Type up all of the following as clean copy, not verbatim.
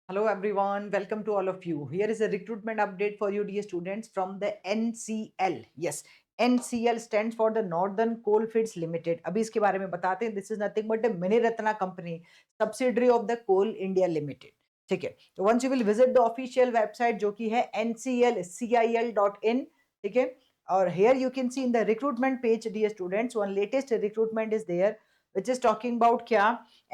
Hello everyone, welcome to all of you. Here is a recruitment update for you dear students from the NCL. Yes, NCL stands for the Northern Coalfields Limited. अभी इसके बारे में बताते हैं. This is nothing but a mini Ratna company, subsidiary of the Coal India Limited. ठीक है. तो once you will visit the official website जो कि है nclcil.in. ठीक है. और here you can see in the recruitment page dear students, one latest recruitment is there which is talking about क्या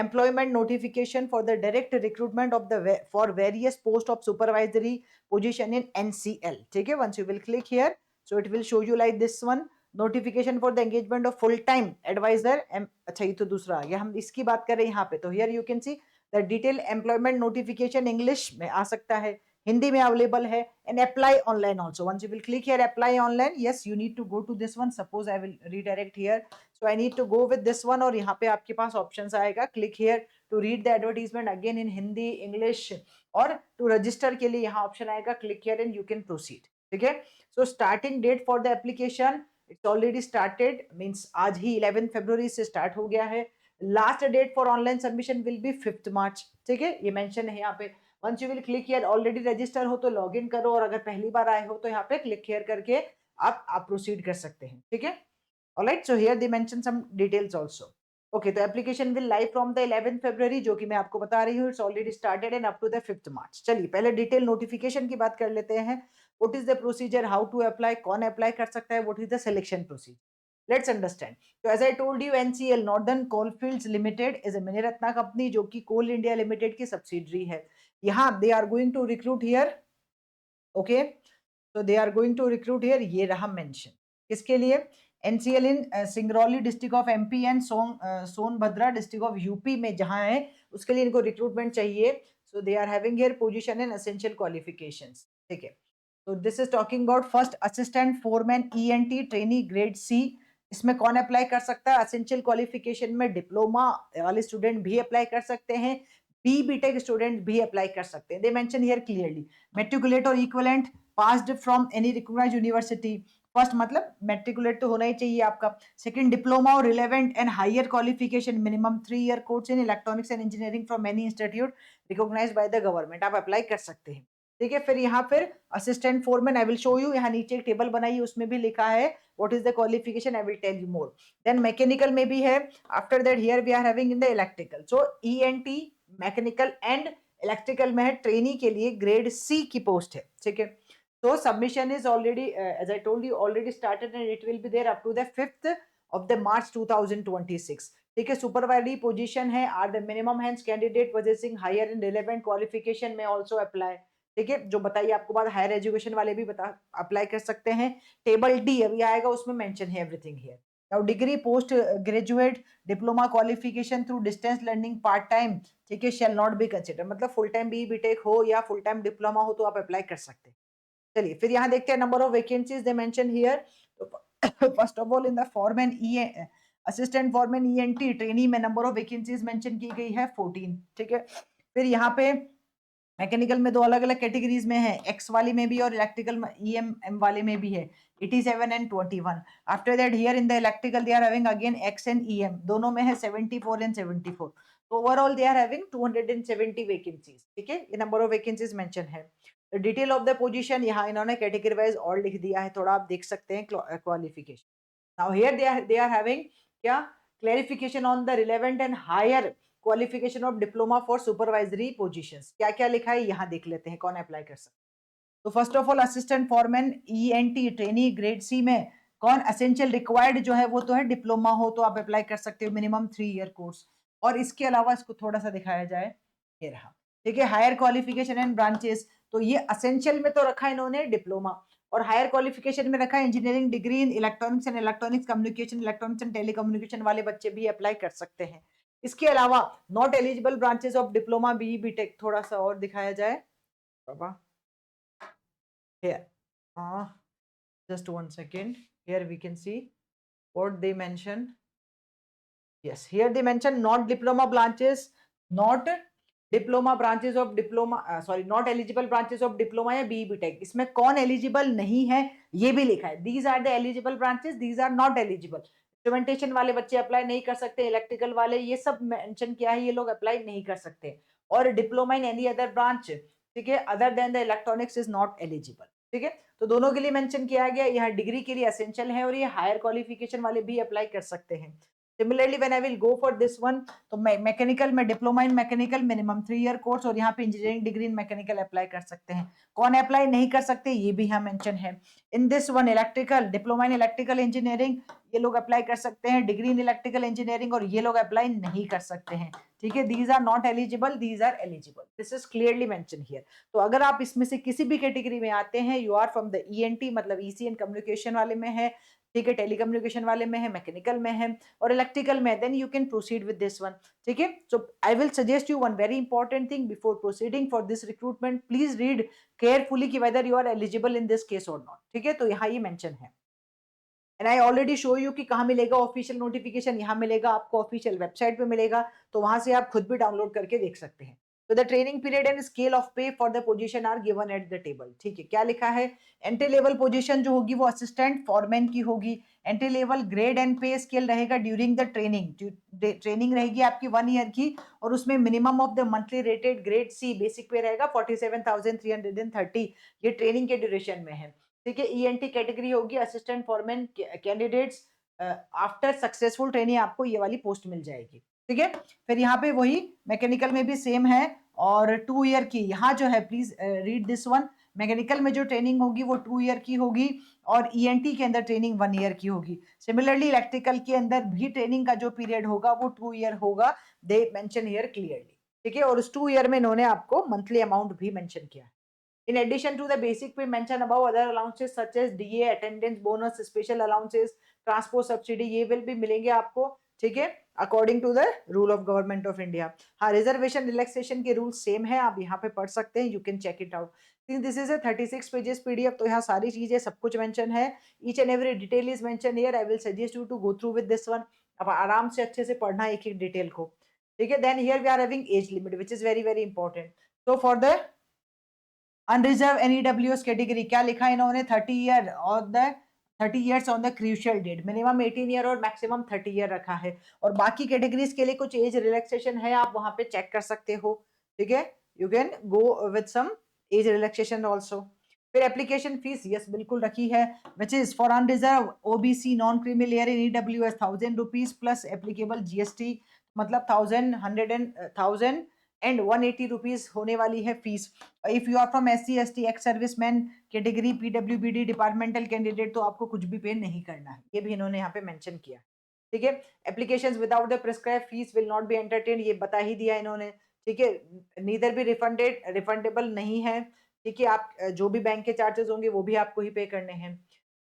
employment notification for the direct recruitment of the for various post of supervisory position in NCL. ठीक है. Once you will click here, so it will show you like this one, notification for the engagement of full time advisor. अच्छा ये तो दूसरा आ गया, हम इसकी बात कर रहे हैं यहाँ पे. तो here you can see the detailed employment notification English में आ सकता है, हिंदी में अवेलेबल है, and apply online also. Once you will click here apply online, yes you need to go to this one. Suppose I will redirect here, so I need to go with this one. और यहाँ पे आपके पास options आएगा, click here to read the advertisement again in Hindi English, और to register के लिए यहाँ ऑप्शन आएगा, click here and you can proceed. ठीक है. So starting date for the application it's already started, means आज ही 11 फरवरी से स्टार्ट हो गया है. Last date for online submission will be 5 मार्च. ठीक है, ये मेंशन है यहाँ पे. Once you will click here, already register हो तो लॉग इन करो, और अगर पहली बार आए हो तो यहाँ पे क्लिक हियर करके आप प्रोसीड कर सकते हैं. ठीक है. Alright, so here they mention some details also. Okay, तो application will live from the 11th February, जो कि मैं आपको बता रही हूँ, it's already started and up to the 5th March. चलिए पहले डिटेल नोटिफिकेशन की बात कर लेते हैं. What is the procedure, how to apply, कौन अप्लाई कर सकता है, what is the selection procedure. Let's understand. So as I told you, NCL Northern Coalfields Limited is a mini Ratna company जो कि Coal India Limited की subsidiary है. यहाँ they are going to recruit here. Okay, so they are going to recruit here. ये रहा mention किसके लिए, NCL in Singrauli district of MP and Sonbhadra district of UP में जहां है, उसके लिए इनको रिक्रूटमेंट चाहिए. So they are having here position and essential qualifications. ठीक है. तो this is talking about first assistant foreman ENT trainee grade C. इसमें कौन अप्लाई कर सकता है, एसेंशियल क्वालिफिकेशन में डिप्लोमा वाले स्टूडेंट भी अप्लाई कर सकते हैं, BTech स्टूडेंट भी अप्लाई कर सकते हैं. They mention here clearly matriculate और equivalent passed from any recognised university. First मतलब मेट्रिकुलेट तो होना ही चाहिए आपका. सेकंड डिप्लोमा और relevant and higher qualification minimum 3 year course in electronics and engineering from any institute recognised by the government, आप apply कर सकते हैं. ठीक है. फिर assistant foreman I will show you, यहाँ नीचे एक टेबल बनाई है उसमें भी लिखा है what is the qualification, I will tell you more. Then mechanical में भी है. After that here we are having in the electrical. So ENT mechanical and electrical में है, ट्रेनी के लिए ग्रेड C की पोस्ट है. ठीक है. So submission is already, as I told you, already started and it will be there up to the 5th of the March 2026. ठीक है. सुपरवाइजरी पोजीशन है. Are the minimum hands candidate possessing higher and relevant qualification में also apply. ठीक है. जो बताइए आपको बात, हायर एजुकेशन वाले भी बता अप्लाई कर सकते हैं. टेबल D अभी आएगा, उसमें मेंशन है everything here. Now degree post graduate diploma qualification through distance learning part time, ठीक है, शैल नॉट बी कंसिडर. मतलब फुल टाइम BTech हो या फुल टाइम डिप्लोमा हो तो आप अप्लाई कर सकते हैं. चलिए फिर यहाँ देखते हैं number of vacancies they mention here. First of all in the foreman assistant foreman ENT trainee में नंबर ऑफ वैकेंसीज मेंशन की गई है 14. ठीक है. फिर यहाँ पे मैकेनिकल में दो अलग अलग कैटेगरीज में है, X वाली में भी और इलेक्ट्रिकल EM वाले में भी है, 87 and 21. After that here in the electrical they are having again X and EM, दोनों में है 74 एंड 74. तो overall they are having 270 vacancies. ठीक है. ये नंबर ऑफ वैकेंसीज मेंशन है. डिटेल ऑफ द पोजीशन यहाँ इन्होंने कैटेगरी वाइज और लिख दिया है, थोड़ा आप देख सकते हैं qualification. Now here they are having क्या, clarification on the relevant and higher qualification of diploma for supervisory positions. क्या क्या लिखा है यहाँ देख लेते हैं कौन अप्लाई कर सकते हैं. तो first of all assistant foreman ENT trainee grade C में कौन एसेंशियल रिक्वायर्ड जो है वो तो है डिप्लोमा हो तो आप अप्लाई कर सकते हो, मिनिमम 3 ईयर कोर्स. और इसके अलावा इसको थोड़ा सा दिखाया जाए, ये रहा. ठीक है. हायर क्वालिफिकेशन एंड ब्रांचेस, तो ये असेंशियल में तो रखा है इन्होंने डिप्लोमा, और हायर क्वालिफिकेशन में रखा है engineering degree in electronics and electronics communication, electronics and telecommunication वाले बच्चे भी अप्लाई कर सकते हैं. इसके अलावा not eligible branches of diploma BTech, थोड़ा सा और दिखाया जाए बाबा. Here, just 1 second. Here we can see what they mention. Yes, here they mention not diploma branches, not diploma branches of diploma, sorry, not eligible branches of diploma या BTech. इसमें कौन eligible नहीं है ये भी लिखा है. These are the eligible branches, these are not eligible. Instrumentation वाले बच्चे अप्लाई नहीं कर सकते, इलेक्ट्रिकल वाले, ये सब मेंशन किया है, ये लोग अप्लाई नहीं कर सकते. और diploma in any other branch, ठीक है, other than the electronics is not eligible, ठीक है। तो दोनों के लिए मेंशन किया गया, यहाँ डिग्री के लिए एसेंशियल है और ये हायर क्वालिफिकेशन वाले भी अप्लाई कर सकते हैं। Similarly when I will go for this one, तो मैकेनिकल में diploma in mechanical minimum 3 year course, और यहाँ पे engineering degree in mechanical apply कर सकते हैं। कौन अप्लाई नहीं कर सकते ये भी यहाँ मेंशन है। In this one electrical, diploma in electrical engineering, ये लोग अप्लाई कर सकते हैं, डिग्री इन इलेक्ट्रिकल इंजीनियरिंग, और ये लोग अप्लाई नहीं कर सकते हैं, ठीक है। These are not eligible, these are eligible, this is clearly mention here. तो अगर आप इसमें से किसी भी कैटेगरी में आते हैं, you are from the ENT मतलब ईसी एंड कम्युनिकेशन वाले में है, ठीक है, टेलीकम्युनिकेशन वाले में है, मैकेनिकल में है और इलेक्ट्रिकल में, then you can proceed with this one, ठीक है। So I will suggest you one very important thing before proceeding for this recruitment, please read carefully कि whether you are eligible in this case और not, ठीक है। तो यहाँ ये mention है। And I already show you कि कहाँ मिलेगा ऑफिशियल नोटिफिकेशन, यहाँ मिलेगा आपको, ऑफिशियल वेबसाइट पे मिलेगा, तो वहां से आप खुद भी डाउनलोड करके देख सकते हैं। तो the training period and scale of pay for the position are given at the table, ठीक है। क्या लिखा है, एंट्री लेवल पोजीशन जो होगी वो असिस्टेंट फॉरमैन की होगी। Entry level grade and pay scale रहेगा ड्यूरिंग द ट्रेनिंग, ट्रेनिंग रहेगी आपकी 1 ईयर की, और उसमें minimum of the monthly rated grade C basic pay रहेगा 47,330, ये ट्रेनिंग के ड्यूरेशन में है, ठीक है। ईएनटी कैटेगरी होगी assistant foreman candidates, after successful training आपको ये वाली पोस्ट मिल जाएगी, ठीक है। फिर यहाँ पे वही मैकेनिकल में भी सेम है, और 2 ईयर की यहाँ जो है, please read this one, mechanical में जो ट्रेनिंग होगी वो 2 ईयर की होगी, और ईएनटी के अंदर ट्रेनिंग 1 ईयर की होगी। सिमिलरली इलेक्ट्रिकल के अंदर भी ट्रेनिंग का जो पीरियड होगा वो 2 ईयर होगा, दे मेंशन हियर क्लियरली, ठीक है। और उस 2 ईयर में इन्होंने आपको मंथली अमाउंट भी मेंशन किया है। In addition to the basic pay mentioned above, other allowances such as DA, attendance bonus, special allowances, transport subsidy, ये will भी मिलेंगे आपको, ठीक है, according to the rule of government of India. हाँ, रिजर्वेशन रिलैक्सेशन के रूल सेम है, आप यहाँ पे पढ़ सकते हैं, you can check it out. This is a 36 pages PDF, तो यहाँ सारी चीजें सब कुछ मेंशन है, each and every detail is mention here. I will suggest you to go through with this one, अब आराम से अच्छे से पढ़ना एक एक डिटेल को, ठीक है। Then here we are having age limit which is very very important. तो for the unreserve and EWS category क्या लिखा है इन्होंने, 30 ईयर और the 30 years on the crucial date, minimum 18 year और मैक्सिमम 30 ईयर रखा है। और बाकी कैटेगरीज के लिए कुछ एज रिलैक्सेशन है, आप वहां पे चेक कर सकते हो, ठीक है। You can go with some age relaxation also. फिर एप्लीकेशन फीस यस बिल्कुल रखी है, which is for unreserve OBC non creamy layer in EWS ₹1000 plus applicable GST, मतलब 1,180 होने वाली है फीस। If you are from SC ST ex serviceman category PWBD departmental candidate, तो आपको कुछ भी पे नहीं करना है, ये भी इन्होंने यहाँ पे मेंशन किया, ठीक है। Applications without the prescribe fees will not be entertain, ये बता ही दिया इन्होंने, ठीक है। नीदर भी रिफंडेबल नहीं है, ठीक है। आप जो भी बैंक के चार्जेस होंगे वो भी आपको ही पे करने हैं,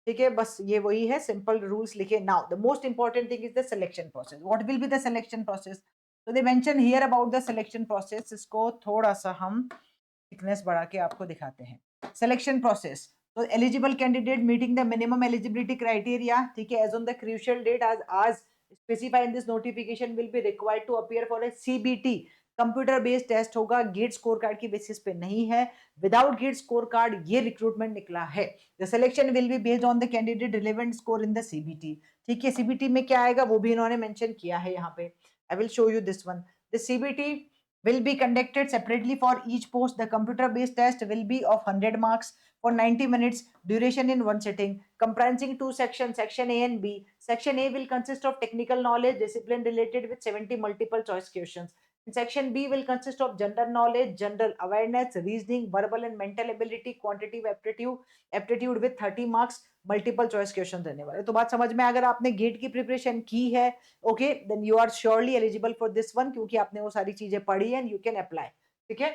ठीक है। बस ये वही है, सिंपल रूल्स लिखे। Now the most important thing is the selection process, what will be the selection process. तो they mention here about the selection process, इसको थोड़ा सा हम थिकनेस बढ़ा के आपको दिखाते हैं। सिलेक्शन प्रोसेस, तो eligible candidate meeting the minimum eligibility criteria, ठीक है, age on the crucial date as specify in this notification will be required to appear for a CBT, computer based test होगा, GATE score card की basis पे नहीं है। Without GATE score card ये recruitment निकला है। The selection will be based on the candidate relevant score in the CBT, ठीक है। सीबीटी में क्या आएगा वो भी इन्होंने मेंशन किया है यहाँ पे। I will show you this one. The CBT will be conducted separately for each post. The computer-based test will be of 100 marks for 90 minutes duration in one sitting, comprising two sections, section A and B. Section A will consist of technical knowledge, discipline related with 70 multiple choice questions. And section B will consist of general knowledge, general awareness, reasoning, verbal and mental ability, quantitative aptitude with 30 marks, multiple choice question रहने वाले। तो बात समझ में, अगर आपने gate की preparation की है, okay, then you are surely eligible for this one, क्योंकि आपने वो सारी चीजें पढ़ी है, यू कैन अप्लाई, ठीक है।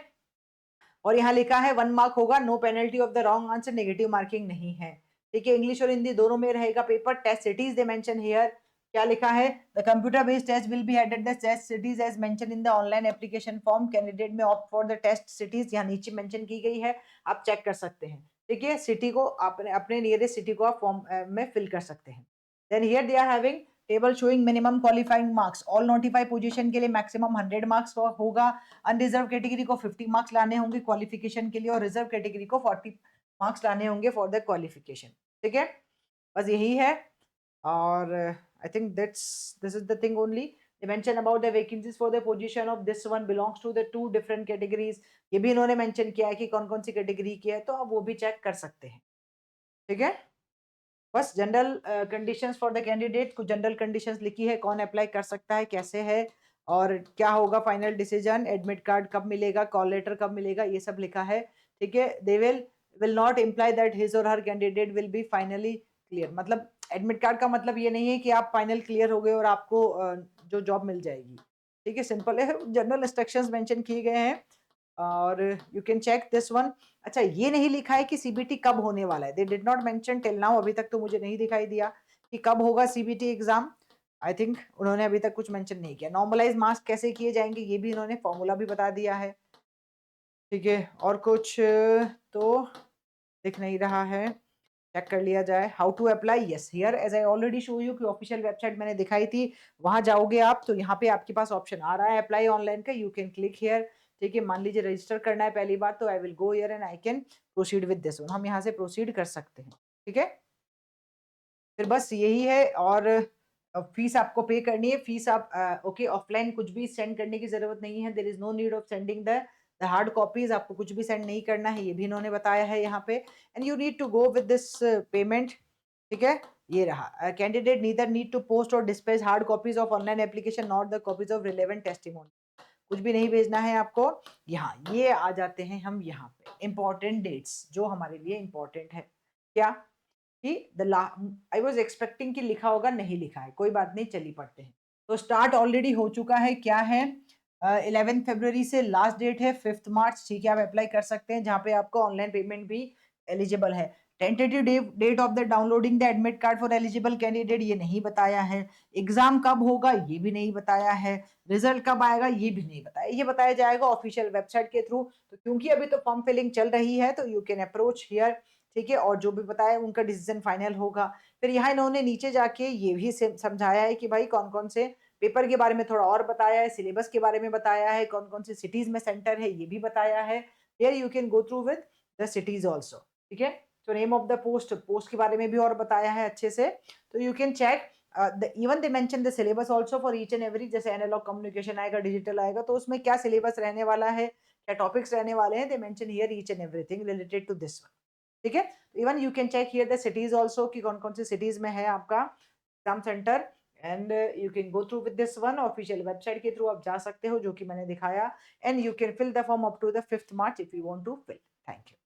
और यहाँ लिखा है 1 मार्क होगा, no penalty of the wrong answer, negative marking नहीं है, ठीक है। इंग्लिश और हिंदी दोनों में रहेगा paper. Test cities they mention here, क्या लिखा है, the computer based test will be headed the test cities as mention in the online application form, candidate may opt for the test cities, यहाँ नीचे mention की गई है, आप check कर सकते हैं, ठीक है। सिटी को आपने अपने नियरेस्ट सिटी को आप फॉर्म में फिल कर सकते हैं। Then here they are having table showing minimum qualifying marks, all notified position के लिए मैक्सिमम 100 मार्क्स होगा, अनरिजर्व कैटेगरी को 50 मार्क्स लाने होंगे क्वालिफिकेशन के लिए, और रिजर्व कैटेगरी को 40 मार्क्स लाने होंगे फॉर द क्वालिफिकेशन, ठीक है। बस यही है, और I think this is the thing only. They mention about the vacancies for the position of this one belongs to the two different categories. ये भी इन्होंने मेंशन किया है कि कौन कौन सी कैटेगरी की है, तो आप वो भी चेक कर सकते हैं। ठीक है, बस general conditions for the candidate, कुछ जनरल कंडीशंस लिखी है, कौन अप्लाई कर सकता है, कैसे है और क्या होगा फाइनल डिसीजन, एडमिट कार्ड कब मिलेगा, कॉल लेटर कब मिलेगा, ये सब लिखा है। ठीक है, they will not imply that his or her candidate will be finally clear. मतलब एडमिट कार्ड का मतलब ये नहीं है कि आप फाइनल क्लियर हो गए और आपको जो जॉब मिल जाएगी। ठीक है, सिंपल है, जनरल इंस्ट्रक्शंस मेंशन किए गए हैं और you can check this one. अच्छा, ये नहीं लिखा है कि सीबीटी कब होने वाला है, they did not mention till now, अभी तक तो मुझे नहीं दिखाई दिया कि कब होगा सीबीटी एग्जाम। आई थिंक उन्होंने अभी तक कुछ मेंशन नहीं किया। नॉर्मलाइज मार्क्स कैसे किए जाएंगे ये भी इन्होंने फॉर्मूला भी बता दिया है। ठीक है, और कुछ तो दिख नहीं रहा है, चेक कर लिया जाए। How to apply, yes here as I already show you कि ऑफिशियल वेबसाइट मैंने दिखाई थी, वहां जाओगे आप तो यहाँ पे आपके पास ऑप्शन आ रहा है अप्लाई ऑनलाइन का, यू कैन क्लिक हियर। ठीक है, मान लीजिए रजिस्टर करना है पहली बार, तो I will go here and I can proceed with this one, हम यहाँ से प्रोसीड कर सकते हैं। ठीक है, फिर बस यही है। और फीस आपको पे करनी है, फीस आप ओके ऑफलाइन कुछ भी सेंड करने की जरूरत नहीं है, there is no need of sending the hard copies, आपको कुछ भी सेंड नहीं करना है, ये भी इन्होंने बताया है यहाँ पे। And you need to go with this payment. ठीक है, ये रहा, candidate neither need to post or dispatch hard copies of online application not the copies of relevant testimony, कुछ भी नहीं भेजना है आपको। यहाँ ये आ जाते हैं हम यहाँ पे इंपॉर्टेंट डेट्स जो हमारे लिए इंपॉर्टेंट है। क्या कि आई वाज एक्सपेक्टिंग कि लिखा होगा, नहीं लिखा है, कोई बात नहीं, चलिए पढ़ते हैं। तो स्टार्ट ऑलरेडी हो चुका है, क्या है 11 फरवरी से लास्ट डेट है 5 मार्च। ठीक है, आप अप्लाई कर सकते हैं, जहाँ पे आपको ऑनलाइन पेमेंट भी एलिजिबल है। Tentative date of the downloading the admit card for eligible candidate ये नहीं बताया है। एग्जाम कब होगा ये भी नहीं बताया है। रिजल्ट कब आएगा ये भी नहीं बताया, ये बताया जाएगा ऑफिशियल वेबसाइट के थ्रू। तो क्योंकि अभी तो फॉर्म फिलिंग चल रही है तो यू कैन अप्रोच हियर। ठीक है, और जो भी बताया उनका डिसीजन फाइनल होगा। फिर यहाँ इन्होंने नीचे जाके ये भी समझाया है कि भाई कौन कौन से पेपर के बारे में थोड़ा और बताया है, सिलेबस के बारे में बताया है, कौन कौन से सिटीज में सेंटर है ये भी बताया है। Here you can go through with the cities also. ठीक है, तो name of the post, post के बारे में भी और बताया है अच्छे से, तो you can check. Even they mention the syllabus also for each and every, जैसे एनालॉग कम्युनिकेशन आएगा, डिजिटल आएगा, तो उसमें क्या सिलेबस रहने वाला है, क्या टॉपिक्स रहने वाले हैं, they mention here each and everything related to this one. ठीक है, even you can check here the cities also कि कौन कौन सी सिटीज में है आपका exam centre. And you can go through with this one, official website के थ्रू आप जा सकते हो जो कि मैंने दिखाया। And you can fill the form up to the 5 March if you want to fill. Thank you.